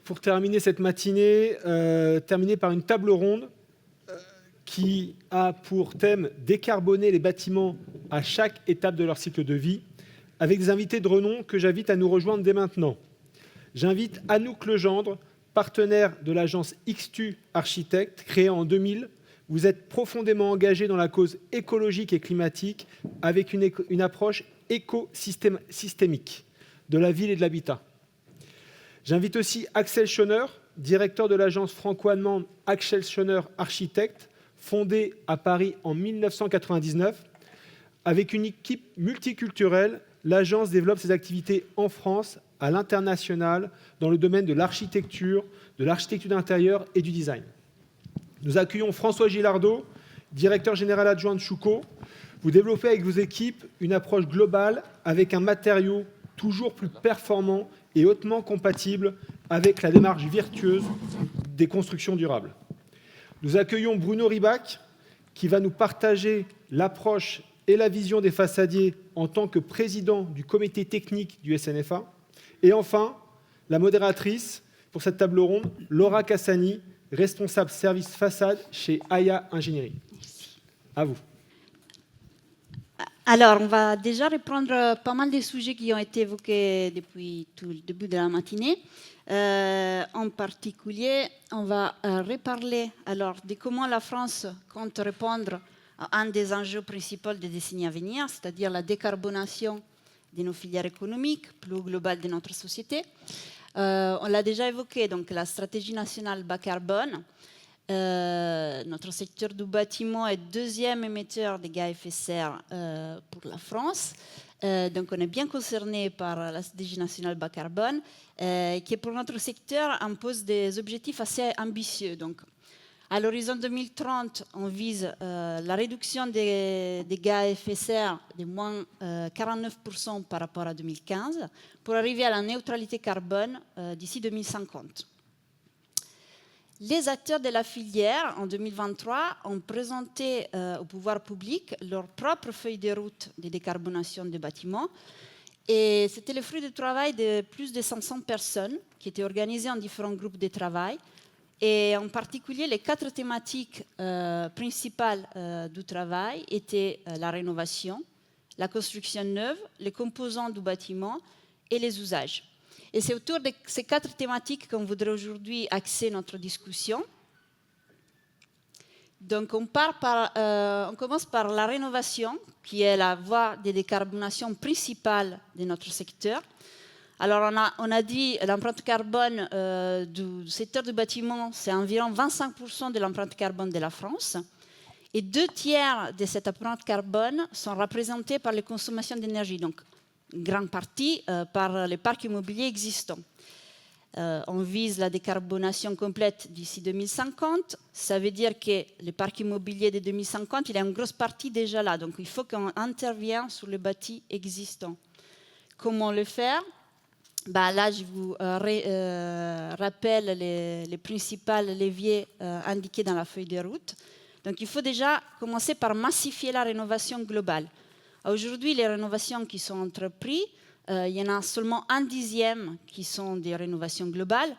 pour terminer cette matinée, terminer par une table ronde qui a pour thème décarboner les bâtiments à chaque étape de leur cycle de vie, avec des invités de renom que j'invite à nous rejoindre dès maintenant. J'invite Anouk Legendre, partenaire de l'agence XTU Architecte, créée en 2000. Vous êtes profondément engagé dans la cause écologique et climatique avec une approche écosystémique de la ville et de l'habitat. J'invite aussi Axel Schoner, directeur de l'agence franco-allemande Axel Schoner Architecte, fondée à Paris en 1999. Avec une équipe multiculturelle, l'agence développe ses activités en France, à l'international, dans le domaine de l'architecture d'intérieur et du design. Nous accueillons François Gilardo, directeur général adjoint de Schuco. Vous développez avec vos équipes une approche globale avec un matériau toujours plus performant et hautement compatible avec la démarche vertueuse des constructions durables. Nous accueillons Bruno Ribach, qui va nous partager l'approche et la vision des façadiers en tant que président du comité technique du SNFA. Et enfin, la modératrice pour cette table ronde, Laura Cassani, responsable service façade chez Aya Ingénierie. À vous. Alors, on va déjà reprendre pas mal des sujets qui ont été évoqués depuis tout le début de la matinée. En particulier, on va reparler alors de comment la France compte répondre à un des enjeux principaux des décennies à venir, c'est-à-dire la décarbonation de nos filières économiques, plus globale de notre société. On l'a déjà évoqué, donc la stratégie nationale bas carbone. Notre secteur du bâtiment est deuxième émetteur de gaz à effet de serre pour la France. Donc on est bien concerné par la stratégie nationale bas carbone qui pour notre secteur impose des objectifs assez ambitieux. Donc, à l'horizon 2030, on vise la réduction des gaz à effet de serre de moins 49% par rapport à 2015 pour arriver à la neutralité carbone d'ici 2050. Les acteurs de la filière, en 2023, ont présenté au pouvoir public leur propre feuille de route de décarbonation des bâtiments. Et c'était le fruit du travail de plus de 500 personnes qui étaient organisées en différents groupes de travail. Et en particulier, les 4 thématiques principales du travail étaient la rénovation, la construction neuve, les composants du bâtiment et les usages. Et c'est autour de ces 4 thématiques qu'on voudrait aujourd'hui axer notre discussion. Donc on commence par la rénovation, qui est la voie de décarbonation principale de notre secteur. Alors on a dit l'empreinte carbone du secteur du bâtiment, c'est environ 25% de l'empreinte carbone de la France. Et 2/3 de cette empreinte carbone sont représentés par les consommations d'énergie. Donc, une grande partie par les parcs immobiliers existants. On vise la décarbonation complète d'ici 2050. Ça veut dire que les parcs immobiliers de 2050, il y a une grosse partie déjà là. Donc il faut qu'on intervienne sur les bâtis existants. Comment le faire ? Là, je vous rappelle les principaux leviers indiqués dans la feuille de route. Donc il faut déjà commencer par massifier la rénovation globale. Aujourd'hui, les rénovations qui sont entreprises, il y en a seulement 1/10 qui sont des rénovations globales.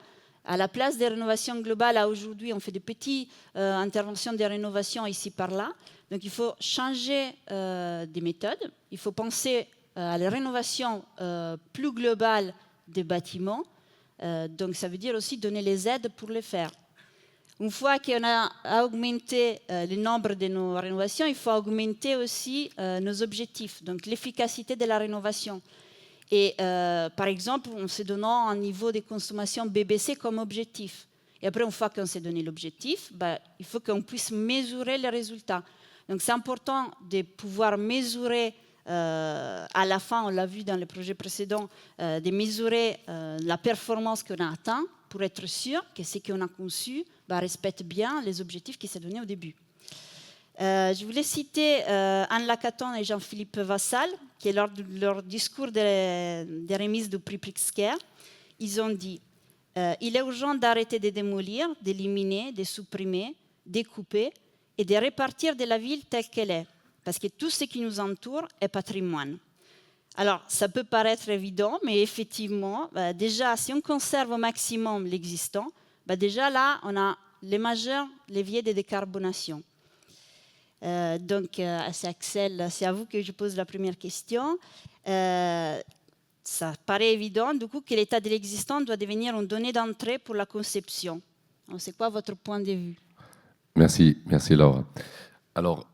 À la place des rénovations globales, aujourd'hui, on fait des petites interventions de rénovation ici par là. Donc, il faut changer des méthodes. Il faut penser à la rénovation plus globale des bâtiments. Donc, ça veut dire aussi donner les aides pour les faire. Une fois qu'on a augmenté le nombre de nos rénovations, il faut augmenter aussi nos objectifs, donc l'efficacité de la rénovation. Et par exemple, en se donnant un niveau de consommation BBC comme objectif. Et après, une fois qu'on s'est donné l'objectif, il faut qu'on puisse mesurer les résultats. Donc c'est important de pouvoir mesurer à la fin, on l'a vu dans le projet précédent, de mesurer la performance qu'on a atteint pour être sûr que ce qu'on a conçu respecte bien les objectifs qui s'est donnés au début. Je voulais citer Anne Lacaton et Jean-Philippe Vassal, qui, lors de leur discours des remises du prix Pritzker, ils ont dit il est urgent d'arrêter de démolir, d'éliminer, de supprimer, de couper et de répartir de la ville telle qu'elle est, parce que tout ce qui nous entoure est patrimoine. Alors, ça peut paraître évident, mais effectivement, déjà, si on conserve au maximum l'existant, déjà là, on a les majeurs leviers de décarbonation. Donc, c'est Axel, c'est à vous que je pose la première question. Ça paraît évident, du coup, que l'état de l'existant doit devenir une donnée d'entrée pour la conception. C'est quoi votre point de vue? Merci Laura. Alors,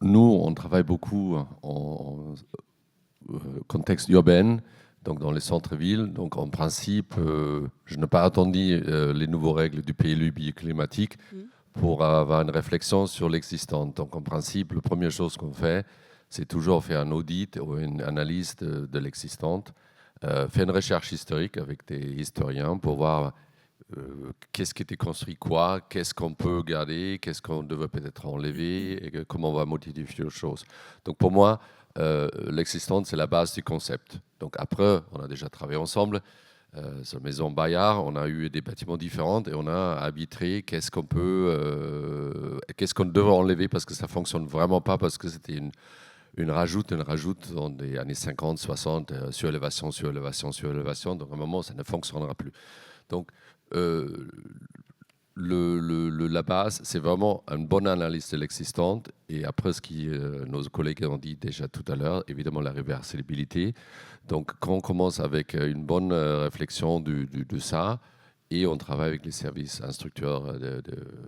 nous, on travaille beaucoup en contexte urbain, donc dans les centres-villes. Donc, en principe, je n'ai pas attendu les nouvelles règles du PLU climatique pour avoir une réflexion sur l'existant. Donc, en principe, la première chose qu'on fait, c'est toujours faire un audit ou une analyse de l'existante, faire une recherche historique avec des historiens pour voir qu'est-ce qui était construit quoi, qu'est-ce qu'on peut garder, qu'est-ce qu'on devait peut-être enlever, et comment on va modifier les choses. Donc pour moi, l'existence, c'est la base du concept. Donc après, on a déjà travaillé ensemble sur la maison Bayard, on a eu des bâtiments différents et on a arbitré qu'est-ce qu'on devait enlever parce que ça ne fonctionne vraiment pas, parce que c'était une rajoute dans les années 50, 60, surélévation. Donc à un moment, ça ne fonctionnera plus. Donc, la base, c'est vraiment une bonne analyse de l'existante. Et après, ce que nos collègues ont dit déjà tout à l'heure, évidemment la réversibilité. Donc, quand on commence avec une bonne réflexion de ça, et on travaille avec les services instructeurs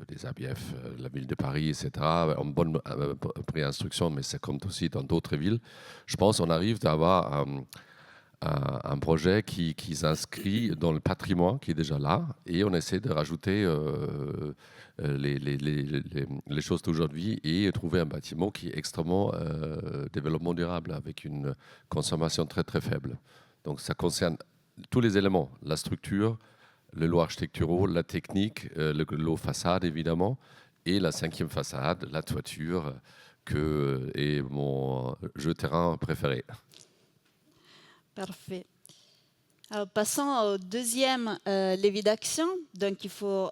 des ABF, la ville de Paris, etc., en bonne pré-instruction, mais ça compte aussi dans d'autres villes, je pense qu'on arrive à avoir un projet qui s'inscrit dans le patrimoine qui est déjà là, et on essaie de rajouter les choses d'aujourd'hui et trouver un bâtiment qui est extrêmement développement durable, avec une consommation très très faible. Donc ça concerne tous les éléments, la structure, le lot architectural, la technique, le lot façade évidemment, et la cinquième façade, la toiture, que est mon jeu terrain préféré. Parfait. Alors, passons au deuxième levier d'action. Donc, il faut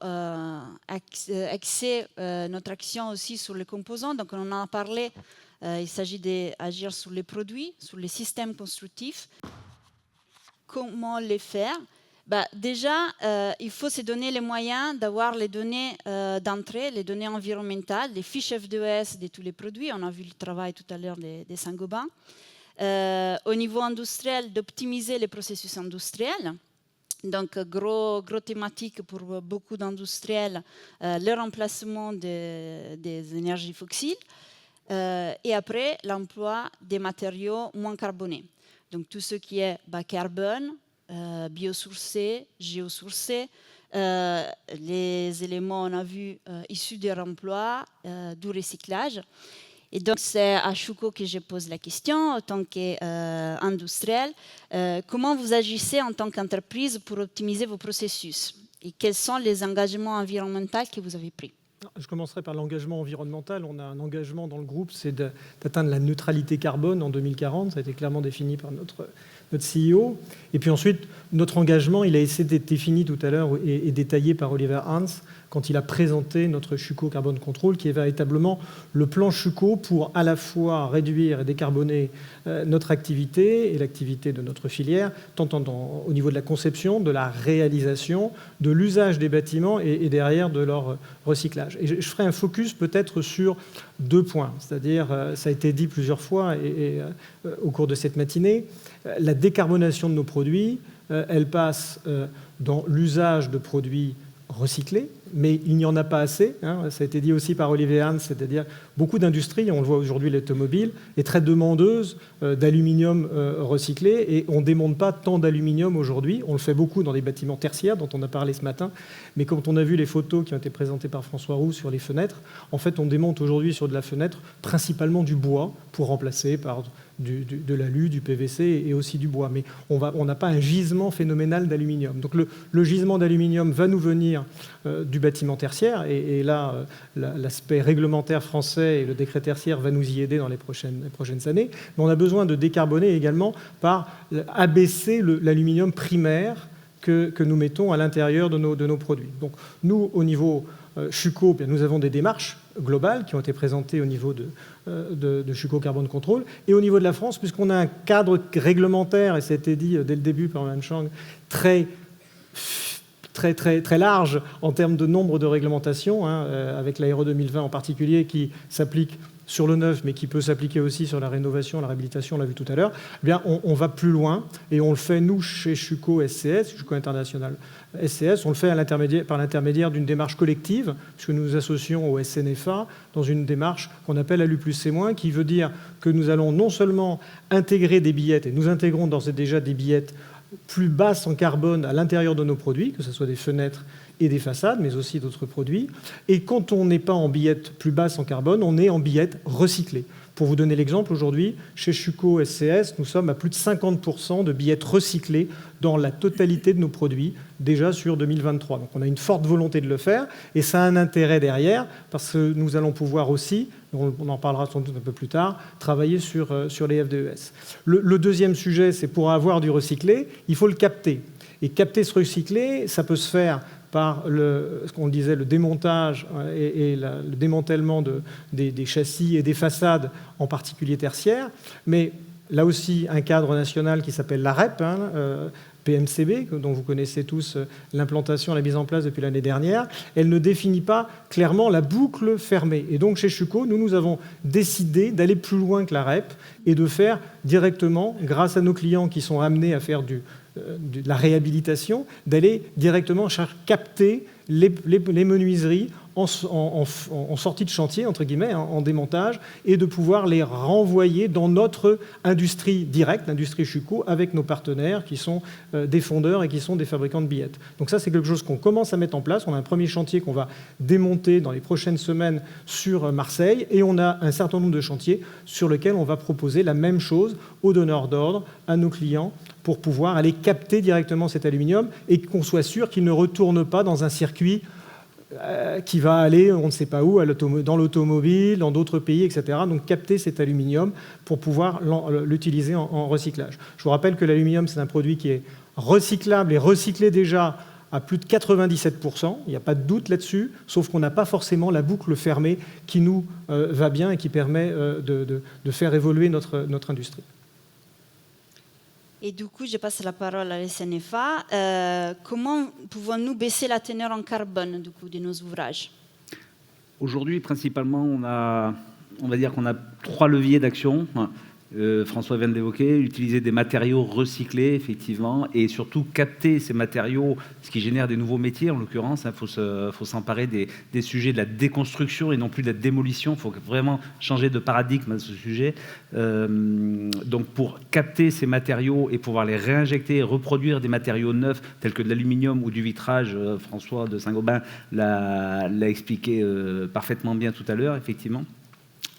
axer notre action aussi sur les composants. Donc, on en a parlé. Il s'agit d'agir sur les produits, sur les systèmes constructifs. Comment les faire? Déjà, il faut se donner les moyens d'avoir les données d'entrée, les données environnementales, les fiches FDES de tous les produits. On a vu le travail tout à l'heure des Saint-Gobain. Au niveau industriel, d'optimiser les processus industriels. Donc, gros thématique pour beaucoup d'industriels, le remplacement des énergies fossiles. Et après, l'emploi des matériaux moins carbonés. Donc, tout ce qui est bas carbone, biosourcés, géosourcés, les éléments, on a vu, issus du réemploi, du recyclage. Et donc, c'est à Schuco que je pose la question, en tant qu'industriel. Comment vous agissez en tant qu'entreprise pour optimiser vos processus? Et quels sont les engagements environnementaux que vous avez pris? Je commencerai par l'engagement environnemental. On a un engagement dans le groupe, c'est d'atteindre la neutralité carbone en 2040. Ça a été clairement défini par notre CEO. Et puis ensuite, notre engagement, il a essayé d'être défini tout à l'heure et détaillé par Oliver Hans quand il a présenté notre Schuco Carbon Control, qui est véritablement le plan Schuco pour à la fois réduire et décarboner notre activité et l'activité de notre filière, tant au niveau de la conception, de la réalisation, de l'usage des bâtiments et derrière de leur recyclage. Et je ferai un focus peut-être sur 2 points, c'est-à-dire, ça a été dit plusieurs fois au cours de cette matinée, la décarbonation de nos produits, elle passe dans l'usage de produits recyclés, mais il n'y en a pas assez. Ça a été dit aussi par Olivier Hans, c'est-à-dire beaucoup d'industries, on le voit aujourd'hui, l'automobile, est très demandeuse d'aluminium recyclé, et on ne démonte pas tant d'aluminium aujourd'hui. On le fait beaucoup dans les bâtiments tertiaires, dont on a parlé ce matin, mais quand on a vu les photos qui ont été présentées par François Roux sur les fenêtres, en fait, on démonte aujourd'hui sur de la fenêtre principalement du bois pour remplacer par de l'alu, du PVC et aussi du bois. Mais on n'a pas un gisement phénoménal d'aluminium. Donc le gisement d'aluminium va nous venir du bâtiment tertiaire, et là, l'aspect réglementaire français et le décret tertiaire va nous y aider dans les prochaines années. Mais on a besoin de décarboner également par abaisser l'aluminium primaire que nous mettons à l'intérieur de nos produits. Donc nous, au niveau Chuco, nous avons des démarches globales qui ont été présentées au niveau de Chuco Carbone Control. Et au niveau de la France, puisqu'on a un cadre réglementaire, et ça a été dit dès le début par Mme Chang, très large en termes de nombre de réglementations, avec l'Aéro 2020 en particulier, qui s'applique sur le neuf, mais qui peut s'appliquer aussi sur la rénovation, la réhabilitation, on l'a vu tout à l'heure, eh bien, on va plus loin, et on le fait, nous, chez Chuco SCS, Chuco International SCS, on le fait par l'intermédiaire d'une démarche collective, puisque nous nous associons au SNFA dans une démarche qu'on appelle ALU+C-, qui veut dire que nous allons non seulement intégrer des billettes, et nous intégrons d'ores et déjà des billettes plus basses en carbone à l'intérieur de nos produits, que ce soit des fenêtres et des façades, mais aussi d'autres produits. Et quand on n'est pas en billettes plus basses en carbone, on est en billettes recyclées. Pour vous donner l'exemple, aujourd'hui, chez Chuco SCS, nous sommes à plus de 50% de billettes recyclées dans la totalité de nos produits, déjà sur 2023. Donc on a une forte volonté de le faire, et ça a un intérêt derrière, parce que nous allons pouvoir aussi, on en parlera sans doute un peu plus tard, travailler sur les FDES. Le deuxième sujet, c'est pour avoir du recyclé, il faut le capter. Et capter ce recyclé, ça peut se faire par ce qu'on disait, le démontage et le démantèlement des châssis et des façades, en particulier tertiaires. Mais là aussi, un cadre national qui s'appelle la REP, PMCB, dont vous connaissez tous l'implantation, la mise en place depuis l'année dernière, elle ne définit pas clairement la boucle fermée. Et donc, chez Chuco, nous avons décidé d'aller plus loin que la REP et de faire directement, grâce à nos clients qui sont amenés à faire de la réhabilitation, d'aller directement capter les menuiseries en sortie de chantier, entre guillemets, en démontage, et de pouvoir les renvoyer dans notre industrie directe, l'industrie Chuco, avec nos partenaires qui sont des fondeurs et qui sont des fabricants de billettes. Donc ça, c'est quelque chose qu'on commence à mettre en place. On a un premier chantier qu'on va démonter dans les prochaines semaines sur Marseille, et on a un certain nombre de chantiers sur lesquels on va proposer la même chose aux donneurs d'ordre, à nos clients, pour pouvoir aller capter directement cet aluminium et qu'on soit sûr qu'il ne retourne pas dans un circuit qui va aller, on ne sait pas où, dans l'automobile, dans d'autres pays, etc. Donc capter cet aluminium pour pouvoir l'utiliser en recyclage. Je vous rappelle que l'aluminium, c'est un produit qui est recyclable et recyclé déjà à plus de 97%, il n'y a pas de doute là-dessus, sauf qu'on n'a pas forcément la boucle fermée qui nous va bien et qui permet de faire évoluer notre industrie. Et du coup, je passe la parole à la SNFA. Comment pouvons-nous baisser la teneur en carbone du coup, de nos ouvrages? Aujourd'hui, principalement, on va dire qu'on a 3 leviers d'action. François vient de l'évoquer, utiliser des matériaux recyclés, effectivement, et surtout capter ces matériaux, ce qui génère des nouveaux métiers, en l'occurrence. Il faut s'emparer des sujets de la déconstruction et non plus de la démolition. Il faut vraiment changer de paradigme à ce sujet. Donc, pour capter ces matériaux et pouvoir les réinjecter et reproduire des matériaux neufs, tels que de l'aluminium ou du vitrage, François de Saint-Gobain l'a expliqué parfaitement bien tout à l'heure, effectivement.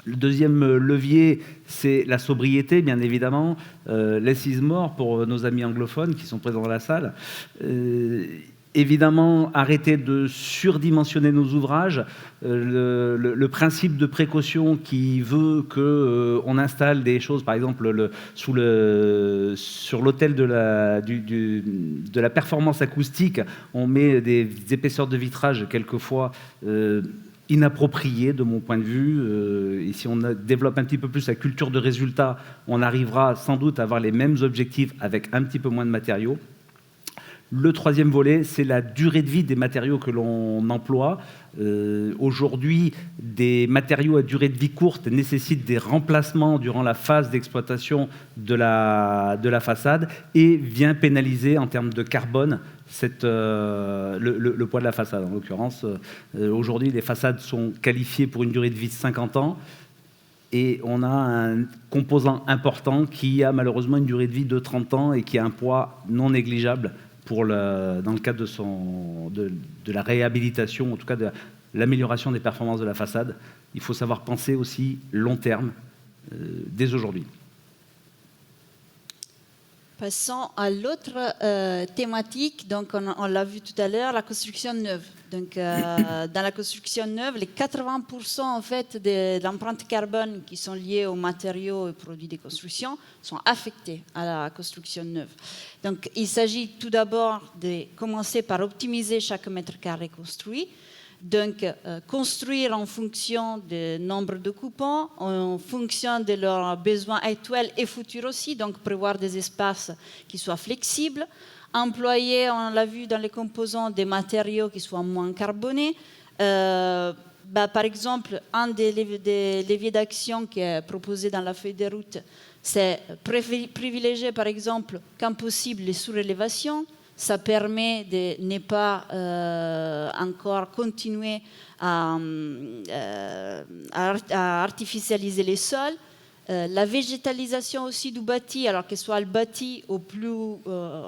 Le deuxième levier, c'est la sobriété, bien évidemment. Less is more pour nos amis anglophones qui sont présents dans la salle. Évidemment, arrêter de surdimensionner nos ouvrages. Le principe de précaution qui veut qu'on installe des choses, par exemple, sur l'autel de la performance acoustique, on met des épaisseurs de vitrage quelquefois inapproprié de mon point de vue. Et si on développe un petit peu plus la culture de résultat, on arrivera sans doute à avoir les mêmes objectifs avec un petit peu moins de matériaux. Le troisième volet, c'est la durée de vie des matériaux que l'on emploie. Aujourd'hui, des matériaux à durée de vie courte nécessitent des remplacements durant la phase d'exploitation de la façade et vient pénaliser en termes de carbone le poids de la façade. En l'occurrence, aujourd'hui, les façades sont qualifiées pour une durée de vie de 50 ans et on a un composant important qui a malheureusement une durée de vie de 30 ans et qui a un poids non négligeable dans le cadre de la réhabilitation, en tout cas de l'amélioration des performances de la façade. Il faut savoir penser aussi long terme dès aujourd'hui. Passons à l'autre thématique. Donc, on l'a vu tout à l'heure, la construction neuve. Donc, dans la construction neuve, les 80% en fait de l'empreinte carbone qui sont liées aux matériaux et produits de construction sont affectés à la construction neuve. Donc, il s'agit tout d'abord de commencer par optimiser chaque mètre carré construit. Donc, construire en fonction du nombre d'occupants, en fonction de leurs besoins actuels et futurs aussi, donc prévoir des espaces qui soient flexibles, employer, on l'a vu dans les composants, des matériaux qui soient moins carbonés. Par exemple, un des leviers d'action qui est proposé dans la feuille de route, c'est privilégier, par exemple, quand possible, les surélévations. Ça permet de ne pas encore continuer à artificialiser les sols. La végétalisation aussi du bâti, alors que ce soit le bâti au plus au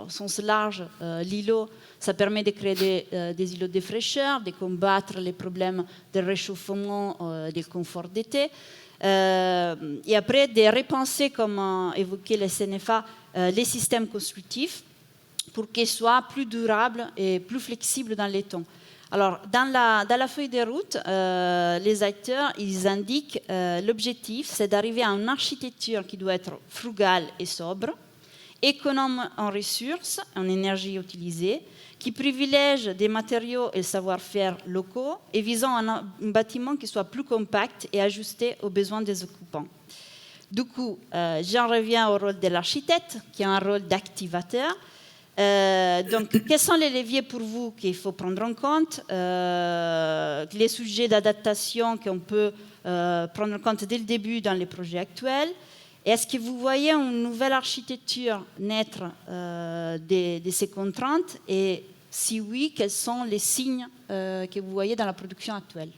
sens large, l'îlot, ça permet de créer des îlots de fraîcheur, de combattre les problèmes de réchauffement, du confort d'été. Et après, de repenser, comme évoqué le CNFA, les systèmes constructifs, pour qu'ils soient plus durables et plus flexibles dans les temps. Alors, dans la feuille de route, les acteurs, ils indiquent l'objectif, c'est d'arriver à une architecture qui doit être frugale et sobre, économe en ressources, en énergie utilisée, qui privilège des matériaux et savoir-faire locaux et visant un bâtiment qui soit plus compact et ajusté aux besoins des occupants. Du coup, j'en reviens au rôle de l'architecte, qui a un rôle d'activateur. Donc, quels sont les leviers pour vous qu'il faut prendre en compte, les sujets d'adaptation qu'on peut prendre en compte dès le début dans les projets actuels? Est-ce que vous voyez une nouvelle architecture naître de ces contraintes? Et si oui, quels sont les signes que vous voyez dans la production actuelle?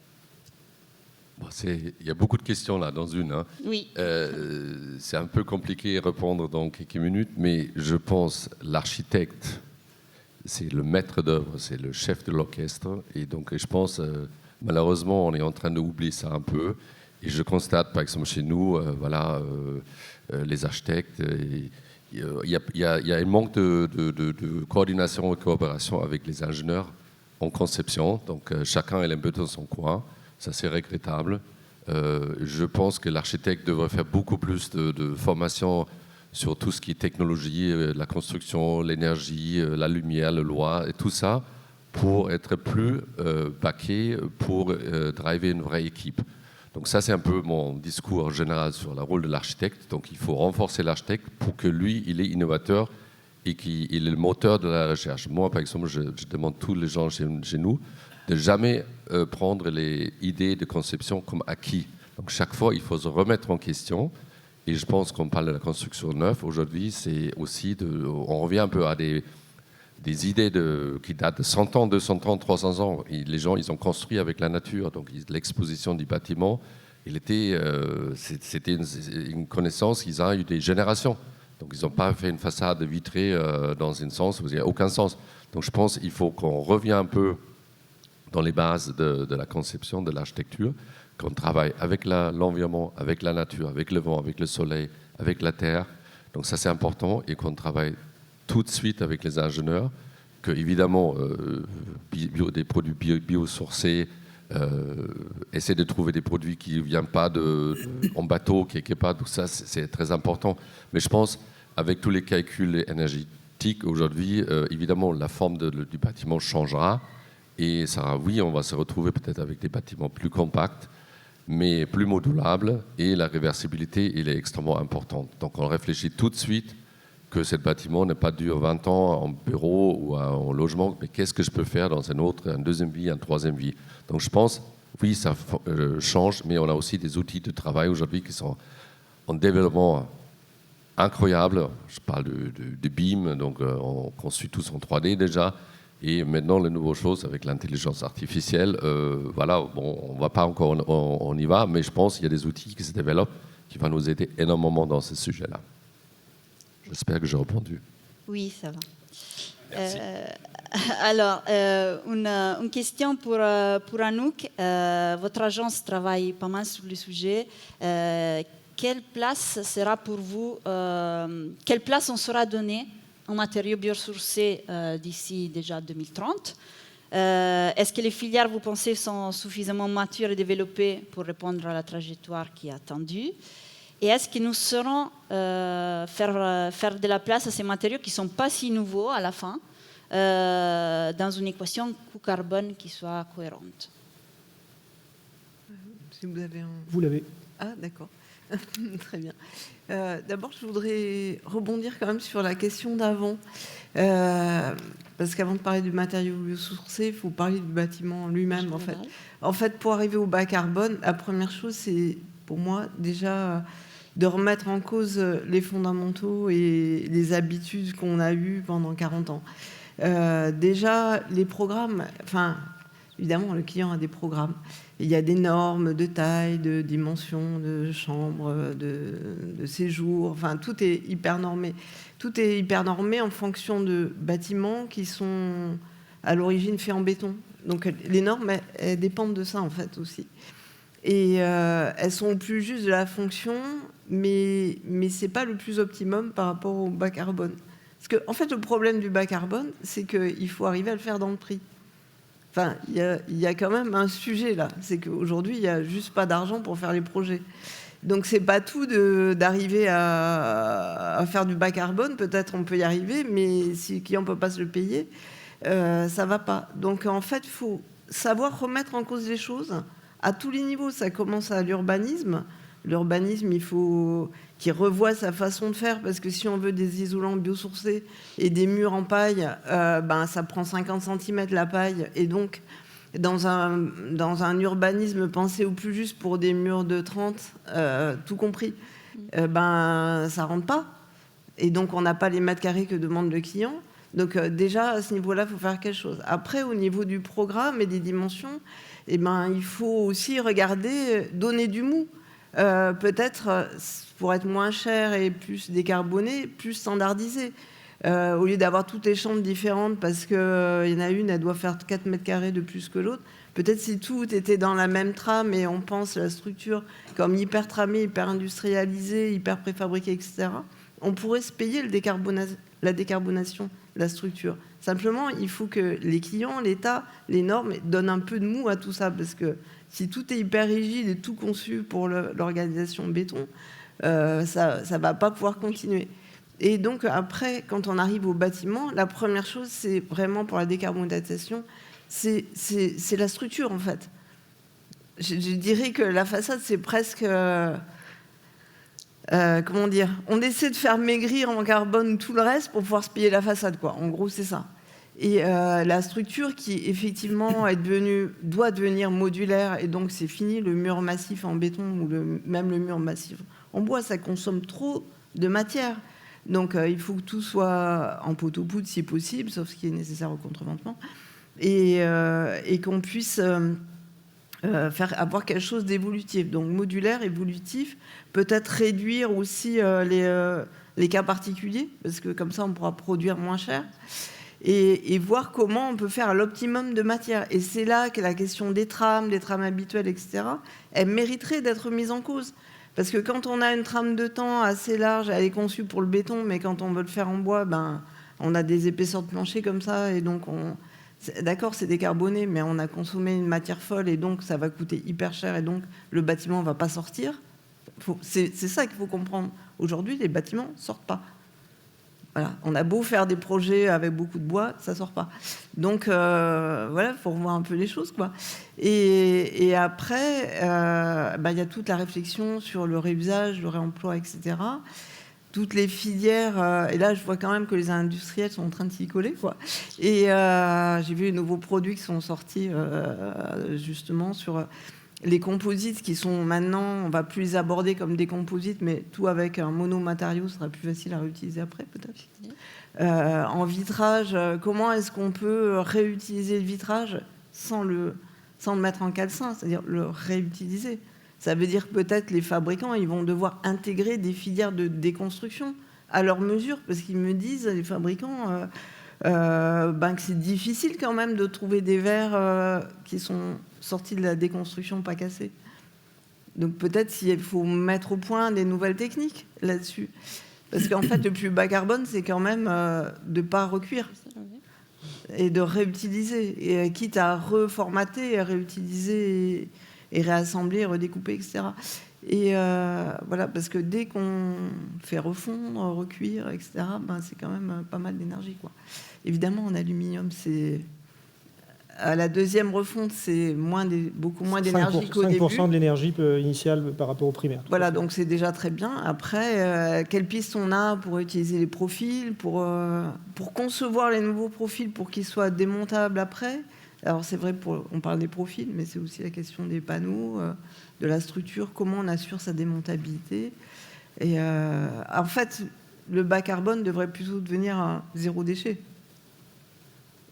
Il y a beaucoup de questions là dans une. Hein. Oui. C'est un peu compliqué à répondre dans quelques minutes, mais je pense l'architecte, c'est le maître d'œuvre, c'est le chef de l'orchestre. Et donc je pense, malheureusement, on est en train d'oublier ça un peu. Et je constate, par exemple, chez nous, les architectes, il y a un manque de coordination et de coopération avec les ingénieurs en conception. Donc chacun est un peu dans son coin. Ça, c'est regrettable. Je pense que l'architecte devrait faire beaucoup plus de formation sur tout ce qui est technologie, la construction, l'énergie, la lumière, le loi, et tout ça, pour être plus baqué, pour driver une vraie équipe. Donc ça, c'est un peu mon discours général sur le rôle de l'architecte. Donc il faut renforcer l'architecte pour que lui, il est innovateur et qu'il est le moteur de la recherche. Moi, par exemple, je demande à tous les gens chez nous de jamais prendre les idées de conception comme acquis. Donc chaque fois, il faut se remettre en question. Et je pense qu'on parle de la construction neuve. Aujourd'hui, c'est aussi on revient un peu à des idées qui datent de 100 ans, 200 ans, 300 ans. Et les gens, ils ont construit avec la nature. Donc l'exposition du bâtiment, c'était une connaissance qu'ils ont eu des générations. Donc ils n'ont pas fait une façade vitrée dans un sens où il n'y a aucun sens. Donc je pense qu'il faut qu'on revienne un peu dans les bases de la conception, de l'architecture, qu'on travaille avec l'environnement, avec la nature, avec le vent, avec le soleil, avec la terre. Donc ça, c'est important, et qu'on travaille tout de suite avec les ingénieurs, que évidemment, des produits biosourcés, essayer de trouver des produits qui ne viennent pas en bateau, quelque part, tout ça, c'est très important. Mais je pense, avec tous les calculs énergétiques aujourd'hui, évidemment, la forme du bâtiment changera. Et ça, oui, on va se retrouver peut-être avec des bâtiments plus compacts, mais plus modulables, et la réversibilité, elle est extrêmement importante. Donc on réfléchit tout de suite que ce bâtiment n'est pas dure 20 ans en bureau ou en logement, mais qu'est-ce que je peux faire dans une deuxième vie, une troisième vie. Donc je pense, oui, ça change, mais on a aussi des outils de travail aujourd'hui qui sont en développement incroyable. Je parle de BIM, donc on construit tous en 3D déjà. Et maintenant, les nouvelles choses avec l'intelligence artificielle, voilà, bon, on ne va pas encore, on y va, mais je pense qu'il y a des outils qui se développent qui vont nous aider énormément dans ce sujet-là. J'espère que j'ai répondu. Oui, ça va. Merci. Alors, une question pour Anouk. Votre agence travaille pas mal sur le sujet. quelle place sera pour vous, quelle place on sera donné en matériaux biosourcés d'ici déjà 2030? Est-ce que les filières, vous pensez, sont suffisamment matures et développées pour répondre à la trajectoire qui est attendue? Et est-ce que nous saurons faire de la place à ces matériaux qui ne sont pas si nouveaux à la fin, dans une équation coût-carbone qui soit cohérente? Si vous avez Vous l'avez. Ah, d'accord. Très bien. D'abord, je voudrais rebondir quand même sur la question d'avant. Parce qu'avant de parler du matériau biosourcé, il faut parler du bâtiment lui-même, en fait. En fait, pour arriver au bas carbone, la première chose, c'est, pour moi, déjà, de remettre en cause les fondamentaux et les habitudes qu'on a eues pendant 40 ans. Déjà, les programmes... Enfin, évidemment, le client a des programmes. Il y a des normes de taille, de dimension, de chambre, de séjour. Enfin, tout est hyper normé. Tout est hyper normé en fonction de bâtiments qui sont à l'origine faits en béton. Donc, les normes, elles dépendent de ça, en fait, aussi. Et elles sont plus juste de la fonction, mais ce n'est pas le plus optimum par rapport au bas carbone. Parce que, en fait, le problème du bas carbone, c'est qu'il faut arriver à le faire dans le prix. Enfin, il y a quand même un sujet là, c'est qu'aujourd'hui, il n'y a juste pas d'argent pour faire les projets. Donc, c'est pas tout d'arriver à faire du bas carbone. Peut-être on peut y arriver, mais si le client ne peut pas se le payer, ça va pas. Donc, en fait, il faut savoir remettre en cause les choses à tous les niveaux. Ça commence à l'urbanisme. L'urbanisme, il faut qu'il revoie sa façon de faire, parce que si on veut des isolants biosourcés et des murs en paille, ça prend 50 cm la paille. Et donc, dans un urbanisme pensé au plus juste pour des murs de 30, tout compris, ça rentre pas. Et donc, on n'a pas les mètres carrés que demande le client. Donc, déjà, à ce niveau-là, il faut faire quelque chose. Après, au niveau du programme et des dimensions, il faut aussi regarder, donner du mou. Peut-être pour être moins cher et plus décarboné, plus standardisé. Au lieu d'avoir toutes les chambres différentes parce qu'il y en a une, elle doit faire 4 mètres carrés de plus que l'autre. Peut-être si tout était dans la même trame et on pense la structure comme hyper tramée, hyper industrialisée, hyper préfabriquée, etc., on pourrait se payer la décarbonation de la structure. Simplement, il faut que les clients, l'État, les normes donnent un peu de mou à tout ça, parce que si tout est hyper rigide et tout conçu pour l'organisation béton, ça ne va pas pouvoir continuer. Et donc après, quand on arrive au bâtiment, la première chose, c'est vraiment pour la décarbonisation, c'est la structure, en fait. Je dirais que la façade, c'est presque... comment dire, on essaie de faire maigrir en carbone tout le reste pour pouvoir se payer la façade, quoi. En gros, c'est ça. Et la structure qui, effectivement, doit devenir modulaire, et donc c'est fini le mur massif en béton ou même le mur massif en bois, ça consomme trop de matière. Donc il faut que tout soit en poteau-poudre si possible, sauf ce qui est nécessaire au contrevendement, et qu'on puisse avoir quelque chose d'évolutif. Donc modulaire, évolutif, peut-être réduire aussi les cas particuliers, parce que comme ça on pourra produire moins cher. Et voir comment on peut faire l'optimum de matière. Et c'est là que la question des trames habituelles, etc., elle mériterait d'être mise en cause. Parce que quand on a une trame de temps assez large, elle est conçue pour le béton, mais quand on veut le faire en bois, on a des épaisseurs de plancher comme ça, et donc d'accord, c'est décarboné, mais on a consommé une matière folle, et donc ça va coûter hyper cher, et donc le bâtiment ne va pas sortir. C'est ça qu'il faut comprendre. Aujourd'hui, les bâtiments ne sortent pas. Voilà. On a beau faire des projets avec beaucoup de bois, ça ne sort pas. Donc, voilà, il faut revoir un peu les choses, quoi. Et après, il y a toute la réflexion sur le réusage, le réemploi, etc. Toutes les filières, et là, je vois quand même que les industriels sont en train de s'y coller, quoi. Et j'ai vu les nouveaux produits qui sont sortis, justement, sur... les composites qui sont maintenant, on ne va plus les aborder comme des composites, mais tout avec un monomatériau sera plus facile à réutiliser après, peut-être. En vitrage, comment est-ce qu'on peut réutiliser le vitrage sans le mettre en calcin, c'est-à-dire le réutiliser? Ça veut dire peut-être les fabricants, ils vont devoir intégrer des filières de déconstruction à leur mesure, parce qu'ils me disent, les fabricants, que c'est difficile quand même de trouver des verres qui sont sortis de la déconstruction pas cassés. Donc peut-être s'il faut mettre au point des nouvelles techniques là-dessus. Parce qu'en fait, le plus bas carbone, c'est quand même de ne pas recuire et de réutiliser. Et quitte à reformater, à réutiliser et réassembler, redécouper, etc. Et voilà, parce que dès qu'on fait refondre, recuire, etc., c'est quand même pas mal d'énergie, quoi. Évidemment, en aluminium, c'est... À la deuxième refonte, c'est beaucoup moins d'énergie qu'au début. 5% de l'énergie initiale par rapport au primaire. Voilà, donc c'est déjà très bien. Après, quelle piste on a pour utiliser les profils, pour concevoir les nouveaux profils pour qu'ils soient démontables après? Alors c'est vrai, on parle des profils, mais c'est aussi la question des panneaux, de la structure, comment on assure sa démontabilité. Et en fait, le bas carbone devrait plutôt devenir un zéro déchet.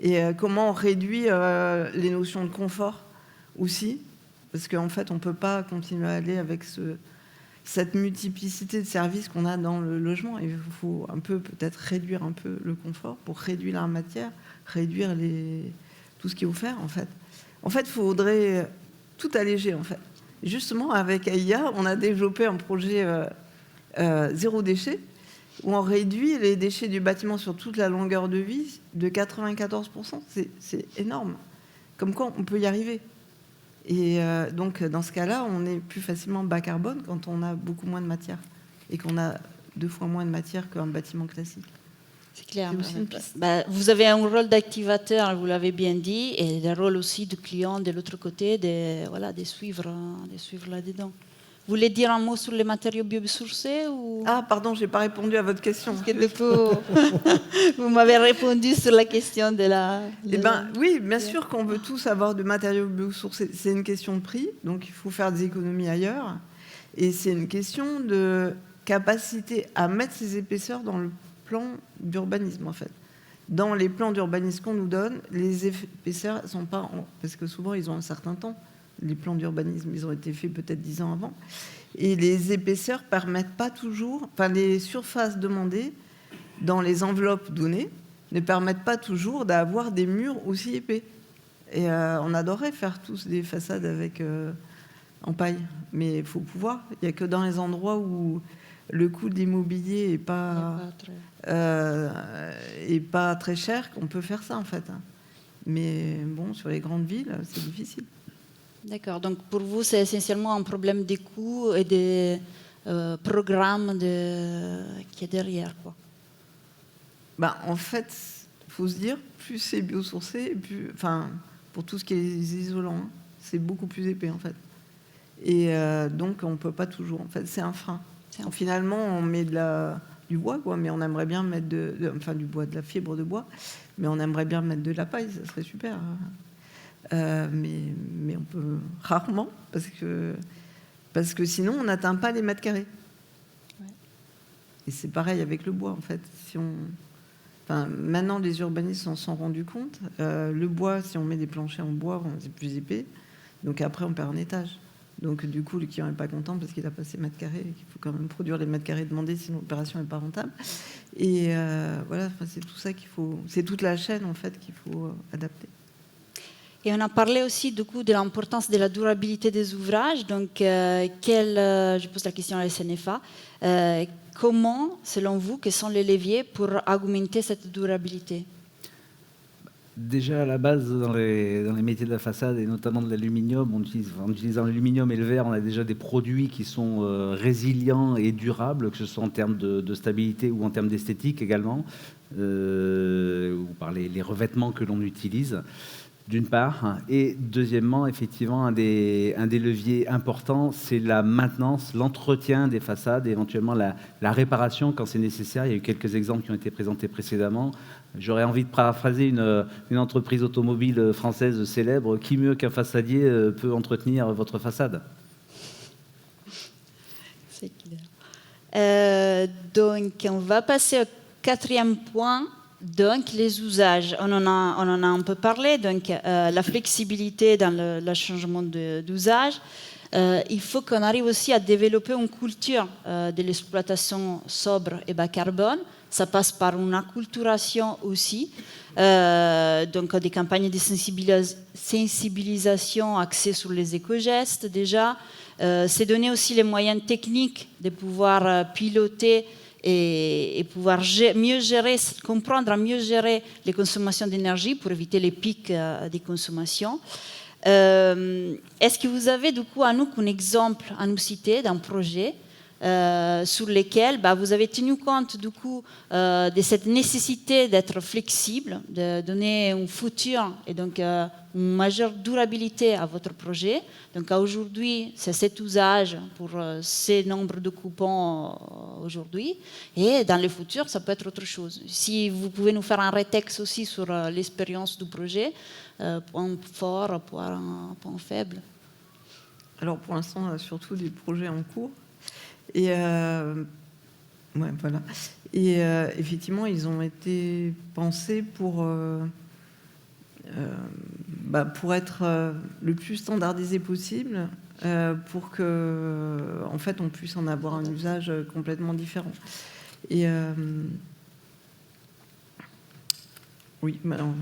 Et comment on réduit les notions de confort aussi, parce qu'en fait, on ne peut pas continuer à aller avec cette multiplicité de services qu'on a dans le logement. Il faut un peu, peut-être, réduire un peu le confort pour réduire la matière, réduire tout ce qui est offert, en fait. En fait, il faudrait tout alléger, en fait. Justement, avec AIA, on a développé un projet zéro déchet, où on réduit les déchets du bâtiment sur toute la longueur de vie de 94%. C'est énorme. Comme quoi, on peut y arriver. Et donc, dans ce cas-là, on est plus facilement bas carbone quand on a beaucoup moins de matière. Et qu'on a 2 fois moins de matière qu'un bâtiment classique. C'est clair. C'est aussi une piste. Vous avez un rôle d'activateur, vous l'avez bien dit, et le rôle aussi du client de l'autre côté, de suivre là-dedans. Vous voulez dire un mot sur les matériaux biosourcés ou... Ah, pardon, je n'ai pas répondu à votre question. Parce que du coup, vous m'avez répondu sur la question de la... Oui, bien sûr qu'on veut tous avoir de matériaux biosourcés. C'est une question de prix, donc il faut faire des économies ailleurs. Et c'est une question de capacité à mettre ces épaisseurs dans le plan d'urbanisme, en fait. Dans les plans d'urbanisme qu'on nous donne, les épaisseurs ne sont pas... Parce que souvent, ils ont un certain temps. Les plans d'urbanisme, ils ont été faits peut-être 10 ans avant. Et les épaisseurs permettent pas toujours... Enfin, les surfaces demandées dans les enveloppes données ne permettent pas toujours d'avoir des murs aussi épais. Et on adorait faire tous des façades en paille. Mais il faut pouvoir. Il n'y a que dans les endroits où le coût de l'immobilier n'est pas très cher qu'on peut faire ça, en fait. Mais bon, sur les grandes villes, c'est difficile. D'accord. Donc, pour vous, c'est essentiellement un problème des coûts et des programmes qui est derrière, quoi. En fait, il faut se dire, plus c'est biosourcé, pour tout ce qui est isolant, c'est beaucoup plus épais, en fait. Et donc, on ne peut pas toujours. En fait, c'est un frein. Finalement, on met du bois, quoi, mais on aimerait bien mettre du bois, de la fibre de bois, mais on aimerait bien mettre de la paille, ça serait super. Mais on peut rarement, parce que sinon, on n'atteint pas les mètres carrés. Ouais. Et c'est pareil avec le bois, en fait. Maintenant, les urbanistes s'en sont rendus compte. Le bois, si on met des planchers en bois, c'est plus épais. Donc après, on perd un étage. Donc du coup, le client n'est pas content parce qu'il a pas ses mètres carrés et qu'il faut quand même produire les mètres carrés demandés, sinon l'opération n'est pas rentable. Et voilà, c'est tout ça qu'il faut... C'est toute la chaîne, en fait, qu'il faut adapter. Et on a parlé aussi du coup de l'importance de la durabilité des ouvrages. Donc, je pose la question à la SNFA. Comment, selon vous, quels sont les leviers pour augmenter cette durabilité? Déjà, à la base, dans les métiers de la façade, et notamment de l'aluminium, en utilisant l'aluminium et le verre, on a déjà des produits qui sont résilients et durables, que ce soit en termes de stabilité ou en termes d'esthétique également, ou par les revêtements que l'on utilise. D'une part, et deuxièmement, effectivement, un des leviers importants, c'est la maintenance, l'entretien des façades, et éventuellement la réparation quand c'est nécessaire. Il y a eu quelques exemples qui ont été présentés précédemment. J'aurais envie de paraphraser une entreprise automobile française célèbre. Qui mieux qu'un façadier peut entretenir votre façade? C'est clair. Donc, on va passer au 4e point. Donc, les usages, on en a un peu parlé, donc la flexibilité dans le changement d'usage. Il faut qu'on arrive aussi à développer une culture de l'exploitation sobre et bas carbone ça passe par une acculturation aussi, donc des campagnes de sensibilisation axées sur les éco-gestes déjà. C'est donner aussi les moyens techniques de pouvoir piloter et pouvoir mieux gérer, comprendre à mieux gérer les consommations d'énergie pour éviter les pics des consommations. Est-ce que vous avez du coup à nous un exemple à nous citer d'un projet sur lesquels vous avez tenu compte du coup de cette nécessité d'être flexible, de donner un futur et donc une majeure durabilité à votre projet. Donc aujourd'hui, c'est cet usage pour ces nombres de coupons aujourd'hui. Et dans le futur, ça peut être autre chose. Si vous pouvez nous faire un rétexte aussi sur l'expérience du projet, point fort, point faible. Alors pour l'instant, on a surtout des projets en cours. Et voilà. Et effectivement, ils ont été pensés pour être le plus standardisé possible, pour que, en fait, on puisse en avoir un usage complètement différent. Et oui, pardon.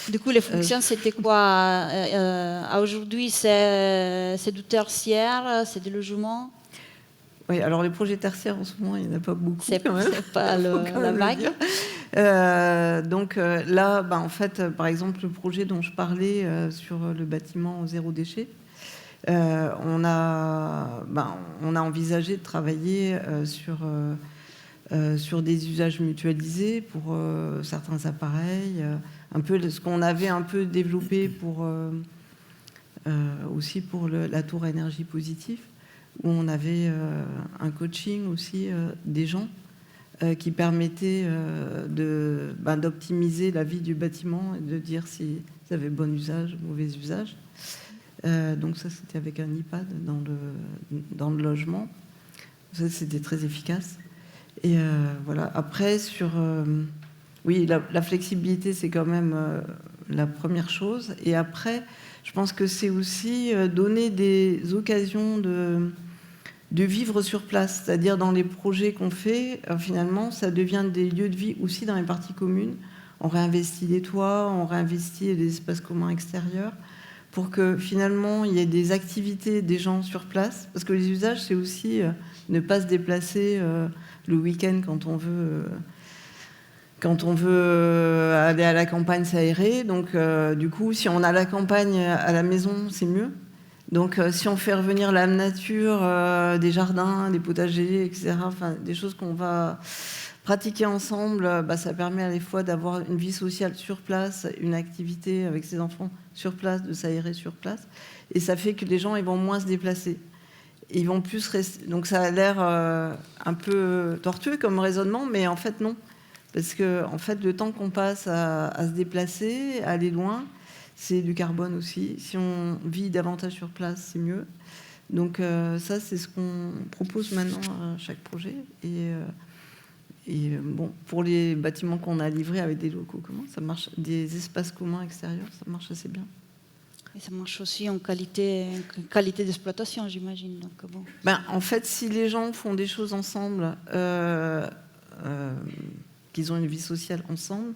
Du coup, les fonctions, c'était quoi aujourd'hui, c'est du tertiaire, c'est du logement? Oui, alors les projets tertiaires en ce moment, il n'y en a pas beaucoup. C'est pas la vague. Donc là, en fait, par exemple, le projet dont je parlais sur le bâtiment zéro déchet, on a envisagé de travailler sur des usages mutualisés pour certains appareils, un peu ce qu'on avait un peu développé aussi pour la tour à énergie positive, où on avait un coaching aussi des gens qui permettait d'optimiser la vie du bâtiment et de dire s'ils avaient bon usage, mauvais usage. Donc ça, c'était avec un iPad dans le logement. Ça, c'était très efficace. Et voilà. Après, oui, la flexibilité, c'est quand même la première chose. Et après, je pense que c'est aussi donner des occasions de vivre sur place. C'est-à-dire, dans les projets qu'on fait, finalement, ça devient des lieux de vie aussi dans les parties communes. On réinvestit les toits, on réinvestit les espaces communs extérieurs pour que, finalement, il y ait des activités des gens sur place. Parce que les usages, c'est aussi ne pas se déplacer le week-end quand on veut aller à la campagne s'aérer. Donc, du coup, si on a la campagne à la maison, c'est mieux. Donc, si on fait revenir la nature, des jardins, des potagers, etc., enfin, des choses qu'on va pratiquer ensemble, ça permet à la fois d'avoir une vie sociale sur place, une activité avec ses enfants sur place, de s'aérer sur place. Et ça fait que les gens ils vont moins se déplacer. Ils vont plus rester. Donc, ça a l'air un peu tortueux comme raisonnement, mais en fait, non. Parce que, en fait, le temps qu'on passe à se déplacer, à aller loin, c'est du carbone aussi. Si on vit davantage sur place, c'est mieux. Donc ça, c'est ce qu'on propose maintenant à chaque projet. Et bon, pour les bâtiments qu'on a livrés avec des locaux communs, ça marche, des espaces communs extérieurs, ça marche assez bien. Et ça marche aussi en qualité d'exploitation, j'imagine. Donc, bon. En fait, si les gens font des choses ensemble, qu'ils ont une vie sociale ensemble,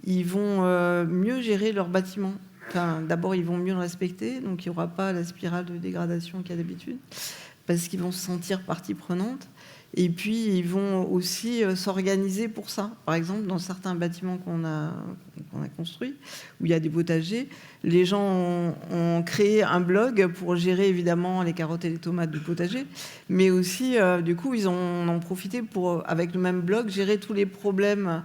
ils vont mieux gérer leur bâtiment. Enfin, d'abord, ils vont mieux le respecter, donc il n'y aura pas la spirale de dégradation qu'il y a d'habitude, parce qu'ils vont se sentir partie prenante. Et puis, ils vont aussi s'organiser pour ça. Par exemple, dans certains bâtiments qu'on a construits, où il y a des potagers, les gens ont créé un blog pour gérer évidemment les carottes et les tomates du potager, mais aussi, du coup, ils en ont profité pour, avec le même blog, gérer tous les problèmes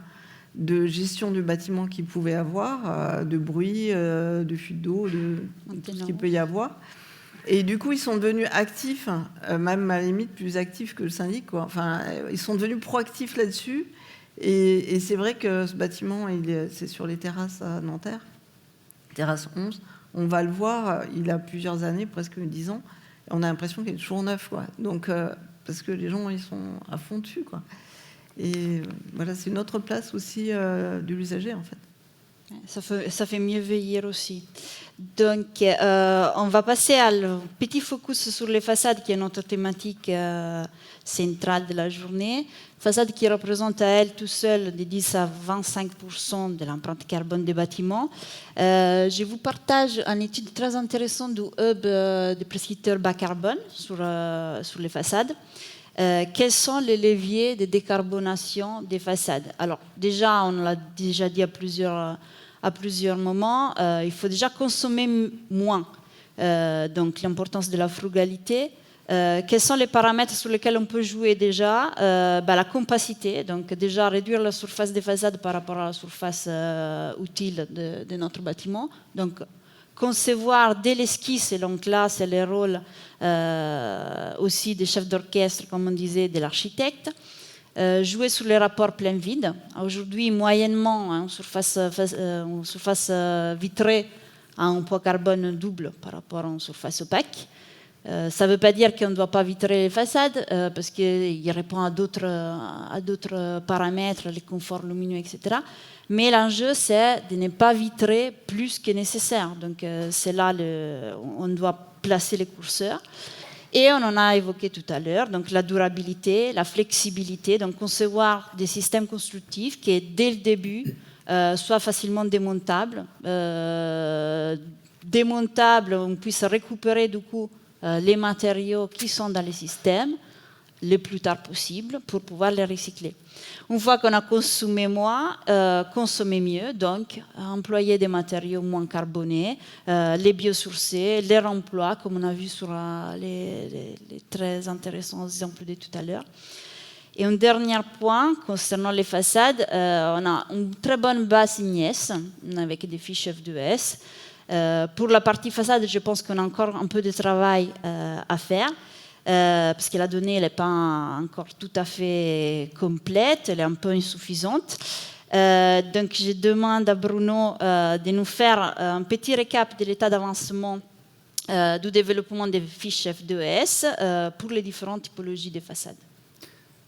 de gestion du bâtiment qu'ils pouvaient avoir, de bruit, de fuite d'eau, de tout ce qu'il peut y avoir. Et du coup, ils sont devenus actifs, même à la limite plus actifs que le syndic, quoi. Enfin, ils sont devenus proactifs là-dessus. Et c'est vrai que ce bâtiment, c'est sur les terrasses à Nanterre, terrasse 11. On va le voir, il a plusieurs années, presque 10 ans. On a l'impression qu'il est toujours neuf, quoi. Donc, parce que les gens, ils sont à fond dessus, quoi. Et voilà, c'est une autre place aussi de l'usager, en fait. Ça fait mieux vieillir aussi. Donc, on va passer à le petit focus sur les façades, qui est notre thématique centrale de la journée. Façade qui représente à elle tout seule de 10 à 25% de l'empreinte carbone des bâtiments. Je vous partage une étude très intéressante du Hub des prescripteurs bas carbone sur les façades. Quels sont les leviers de décarbonation des façades? Alors, déjà, on l'a déjà dit à plusieurs moments, il faut déjà consommer moins. Donc, l'importance de la frugalité. Quels sont les paramètres sur lesquels on peut jouer déjà? La compacité, donc déjà réduire la surface des façades par rapport à la surface utile de notre bâtiment. Donc, concevoir dès l'esquisse, et donc là, c'est le rôle aussi des chefs d'orchestre, comme on disait, de l'architecte. Jouer sur les rapports plein-vide. Aujourd'hui, moyennement, une surface vitrée a un poids carbone double par rapport à une surface opaque. Ça ne veut pas dire qu'on ne doit pas vitrer les façades, parce qu'il répond à d'autres paramètres, les conforts lumineux, etc. Mais l'enjeu, c'est de ne pas vitrer plus que nécessaire. Donc, c'est là on doit placer les curseurs. Et on en a évoqué tout à l'heure, donc la durabilité, la flexibilité, donc concevoir des systèmes constructifs qui, dès le début, soient facilement démontables. On puisse récupérer du coup les matériaux qui sont dans les systèmes le plus tard possible pour pouvoir les recycler. Une fois qu'on a consommé moins, consommer mieux, donc employer des matériaux moins carbonés, les biosourcés, les remploi, comme on a vu sur les très intéressants exemples de tout à l'heure. Et un dernier point concernant les façades, on a une très bonne base IGNES avec des fiches F2S. Pour la partie façade, je pense qu'on a encore un peu de travail à faire. Parce que la donnée n'est pas encore tout à fait complète, elle est un peu insuffisante. Donc je demande à Bruno de nous faire un petit récap de l'état d'avancement du développement des fiches F2S pour les différentes typologies de façades.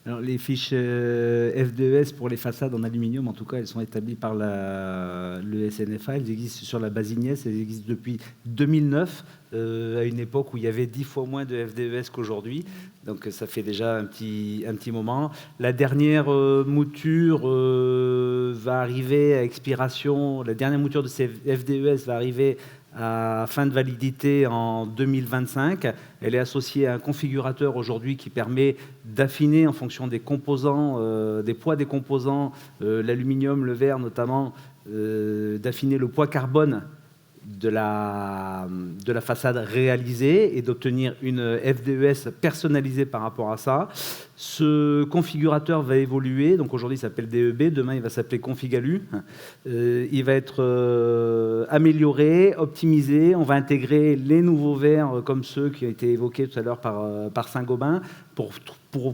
Alors, les fiches F2S pour les façades en aluminium, en tout cas, elles sont établies par le SNFA. Elles existent sur la base IGNES, elles existent depuis 2009, à une époque où il y avait 10 fois moins de F2S qu'aujourd'hui. Donc ça fait déjà un petit moment. La dernière mouture va arriver à expiration, la dernière mouture de ces F2S va arriver à fin de validité en 2025. Elle est associée à un configurateur aujourd'hui qui permet d'affiner en fonction des composants, des poids des composants, l'aluminium, le verre notamment, d'affiner le poids carbone de la façade réalisée et d'obtenir une FDES personnalisée par rapport à ça. Ce configurateur va évoluer, donc aujourd'hui il s'appelle DEB, demain il va s'appeler Configalu. Il va être amélioré, optimisé, on va intégrer les nouveaux verres comme ceux qui ont été évoqués tout à l'heure par Saint-Gobain pour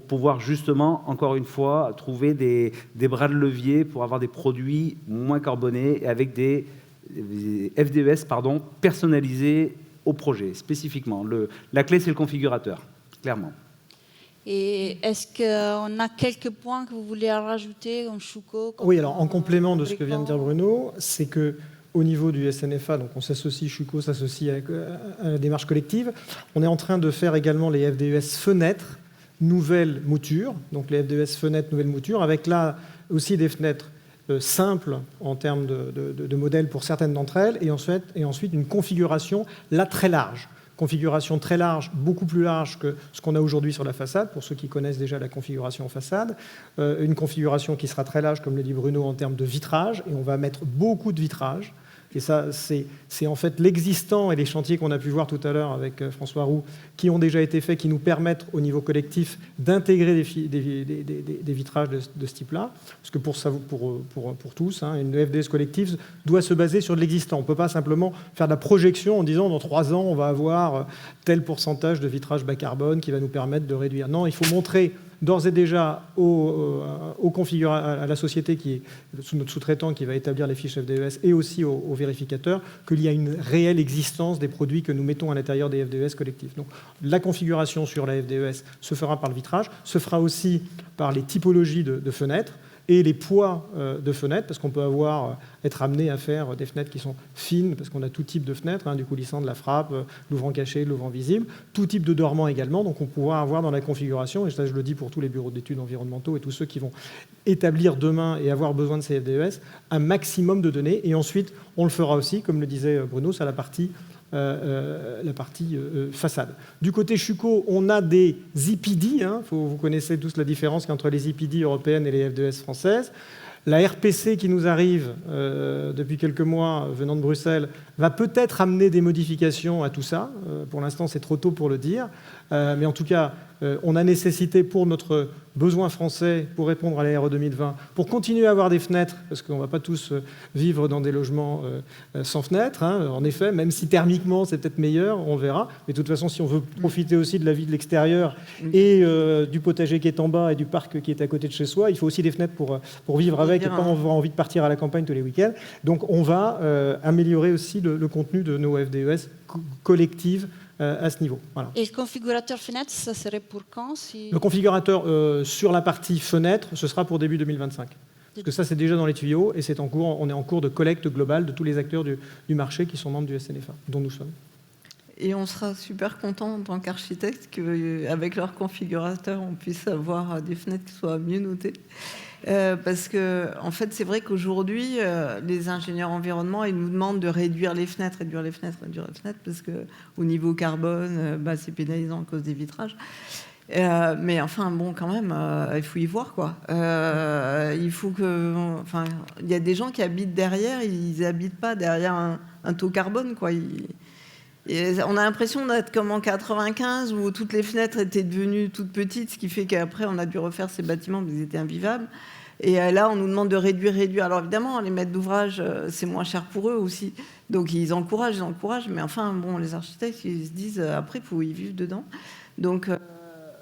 pouvoir justement, encore une fois, trouver des bras de levier pour avoir des produits moins carbonés et avec des FDES personnalisés au projet, spécifiquement. La clé, c'est le configurateur, clairement. Et est-ce qu'on a quelques points que vous voulez rajouter en Chouco? Oui, alors en complément de ce que vient de dire Bruno, c'est qu'au niveau du SNFA, donc on s'associe, Chouco s'associe à la démarche collective, on est en train de faire également les FDES fenêtres, nouvelles moutures, donc les FDES fenêtres, nouvelles moutures, avec là aussi des fenêtres simple en termes de modèles pour certaines d'entre elles, et ensuite une configuration là très large. Configuration très large, beaucoup plus large que ce qu'on a aujourd'hui sur la façade, pour ceux qui connaissent déjà la configuration façade. Une configuration qui sera très large, comme le dit Bruno, en termes de vitrage, et on va mettre beaucoup de vitrage. Et ça, c'est en fait l'existant et les chantiers qu'on a pu voir tout à l'heure avec François Roux, qui ont déjà été faits, qui nous permettent au niveau collectif d'intégrer des vitrages de ce type-là. Parce que pour tous, une FDS collective doit se baser sur de l'existant. On ne peut pas simplement faire de la projection en disant dans 3 ans, on va avoir tel pourcentage de vitrage bas carbone qui va nous permettre de réduire. Non, il faut montrer d'ores et déjà à la société qui est notre sous-traitant qui va établir les fiches FDES et aussi aux vérificateurs qu'il y a une réelle existence des produits que nous mettons à l'intérieur des FDES collectifs. Donc la configuration sur la FDES se fera par le vitrage, se fera aussi par les typologies de fenêtres. et les poids de fenêtres, parce qu'on peut être amené à faire des fenêtres qui sont fines, parce qu'on a tout type de fenêtres, du coulissant, de la frappe, l'ouvrant caché, l'ouvrant visible, tout type de dormant également, donc on pourra avoir dans la configuration, et ça je le dis pour tous les bureaux d'études environnementaux et tous ceux qui vont établir demain et avoir besoin de ces FDES, un maximum de données, et ensuite on le fera aussi, comme le disait Bruno, sur la partie façade. Du côté Chuco, on a des IPD, vous connaissez tous la différence entre les IPD européennes et les FDES françaises. La RPC qui nous arrive depuis quelques mois venant de Bruxelles va peut-être amener des modifications à tout ça. Pour l'instant, c'est trop tôt pour le dire. Mais en tout cas, on a nécessité pour notre besoin français, pour répondre à la RE 2020, pour continuer à avoir des fenêtres, parce qu'on ne va pas tous vivre dans des logements sans fenêtres, en effet, même si thermiquement c'est peut-être meilleur, on verra. Mais de toute façon, si on veut profiter aussi de la vie de l'extérieur et du potager qui est en bas et du parc qui est à côté de chez soi, il faut aussi des fenêtres pour vivre avec et pas avoir envie de partir à la campagne tous les week-ends. Donc on va améliorer aussi le contenu de nos FDES collectives à ce niveau. Voilà. Et le configurateur fenêtre, ça serait pour quand Le configurateur sur la partie fenêtre, ce sera pour début 2025. Parce que ça, c'est déjà dans les tuyaux et c'est en cours. On est en cours de collecte globale de tous les acteurs du marché qui sont membres du SNFA, dont nous sommes. Et on sera super content en tant qu'architecte qu'avec leur configurateur, on puisse avoir des fenêtres qui soient mieux notées. Parce que, en fait, c'est vrai qu'aujourd'hui, les ingénieurs environnement, ils nous demandent de réduire les fenêtres, parce qu'au niveau carbone, c'est pénalisant à cause des vitrages. Mais enfin, bon, quand même, il faut y voir, quoi. Il faut que... Enfin, il y a des gens qui habitent derrière, ils n'habitent pas derrière un taux carbone, quoi. Et on a l'impression d'être comme en 95 où toutes les fenêtres étaient devenues toutes petites, ce qui fait qu'après on a dû refaire ces bâtiments parce qu'ils étaient invivables. Et là on nous demande de réduire. Alors évidemment les maîtres d'ouvrage c'est moins cher pour eux aussi, donc ils encouragent, mais enfin bon les architectes ils se disent après il faut y vivre dedans. Donc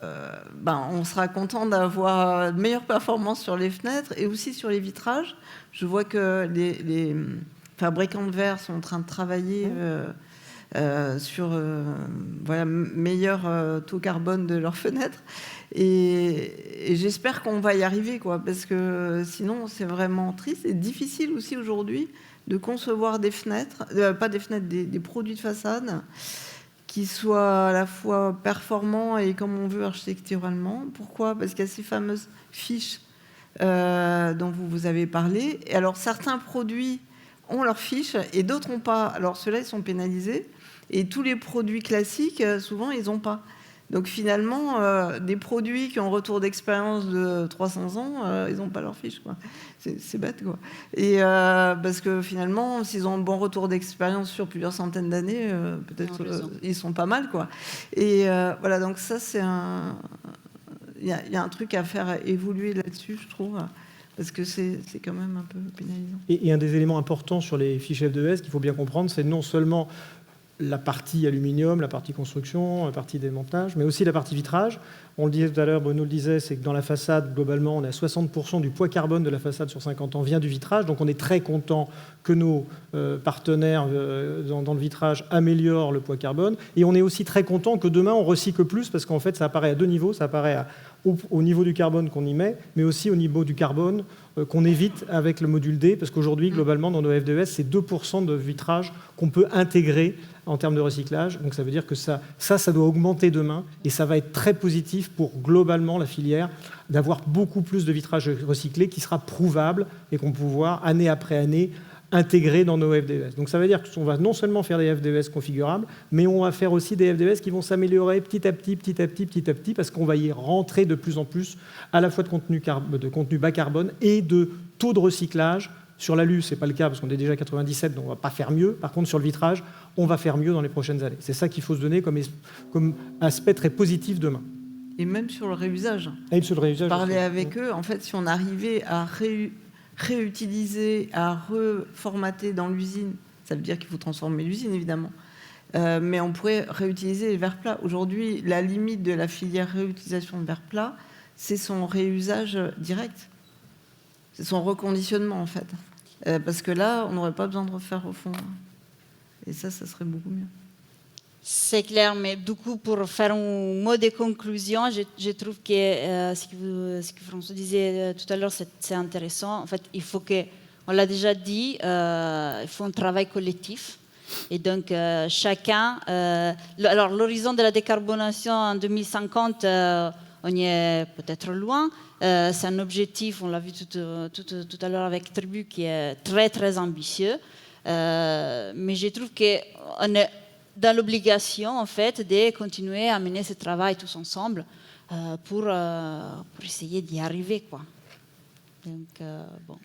on sera content d'avoir de meilleures performances sur les fenêtres et aussi sur les vitrages. Je vois que les fabricants de verre sont en train de travailler sur meilleur taux carbone de leurs fenêtres et j'espère qu'on va y arriver quoi, parce que sinon c'est vraiment triste et difficile aussi aujourd'hui de concevoir des fenêtres, pas des fenêtres, des produits de façade qui soient à la fois performants et comme on veut architecturalement. Pourquoi ? Parce qu'il y a ces fameuses fiches dont vous avez parlé. Et alors certains produits ont leurs fiches et d'autres n'ont pas. Alors ceux-là, ils sont pénalisés. Et tous les produits classiques, souvent, ils n'ont pas. Donc finalement, des produits qui ont un retour d'expérience de 300 ans, ils n'ont pas leur fiche, quoi. C'est bête, quoi. Et parce que finalement, s'ils ont un bon retour d'expérience sur plusieurs centaines d'années, peut-être ils sont pas mal, quoi. Et voilà, donc ça, c'est un... Il y a un truc à faire évoluer là-dessus, je trouve. Parce que c'est quand même un peu pénalisant. Et un des éléments importants sur les fiches FDES qu'il faut bien comprendre, c'est non seulement la partie aluminium, la partie construction, la partie démontage, mais aussi la partie vitrage. On le disait tout à l'heure, Bruno le disait, c'est que dans la façade, globalement, on a 60% du poids carbone de la façade sur 50 ans vient du vitrage. Donc on est très content que nos partenaires dans le vitrage améliorent le poids carbone. Et on est aussi très content que demain, on recycle plus, parce qu'en fait, ça apparaît à deux niveaux. Ça apparaît au niveau du carbone qu'on y met, mais aussi au niveau du carbone qu'on évite avec le module D, parce qu'aujourd'hui, globalement, dans nos FDES, c'est 2% de vitrage qu'on peut intégrer en termes de recyclage. Donc ça veut dire que ça doit augmenter demain, et ça va être très positif pour globalement la filière d'avoir beaucoup plus de vitrage recyclé qui sera prouvable et qu'on peut pouvoir, année après année, intégrer dans nos FDES. Donc ça veut dire qu'on va non seulement faire des FDES configurables, mais on va faire aussi des FDES qui vont s'améliorer petit à petit, parce qu'on va y rentrer de plus en plus à la fois de contenu bas carbone et de taux de recyclage. Sur l'alu, ce n'est pas le cas parce qu'on est déjà à 97, donc on ne va pas faire mieux. Par contre, sur le vitrage, on va faire mieux dans les prochaines années. C'est ça qu'il faut se donner comme aspect très positif demain. Et même sur le réusage. Et sur le réusage. Parler avec eux, en fait, si on arrivait à réutiliser, à reformater dans l'usine, ça veut dire qu'il faut transformer l'usine, évidemment. Mais on pourrait réutiliser les verres plats. Aujourd'hui, la limite de la filière réutilisation de verres plats, c'est son réusage direct. C'est son reconditionnement, en fait. Parce que là, on n'aurait pas besoin de refaire au fond. Et ça serait beaucoup mieux. C'est clair, mais du coup, pour faire un mot de conclusion, je trouve que ce que François disait tout à l'heure, c'est intéressant. En fait, il faut que, on l'a déjà dit, il faut un travail collectif. Et donc, chacun... alors, l'horizon de la décarbonation en 2050, on y est peut-être loin. C'est un objectif, on l'a vu tout à l'heure avec Tribu, qui est très, très ambitieux. Mais je trouve qu'on est dans l'obligation, en fait, de continuer à mener ce travail tous ensemble pour essayer d'y arriver, quoi. Donc, bon.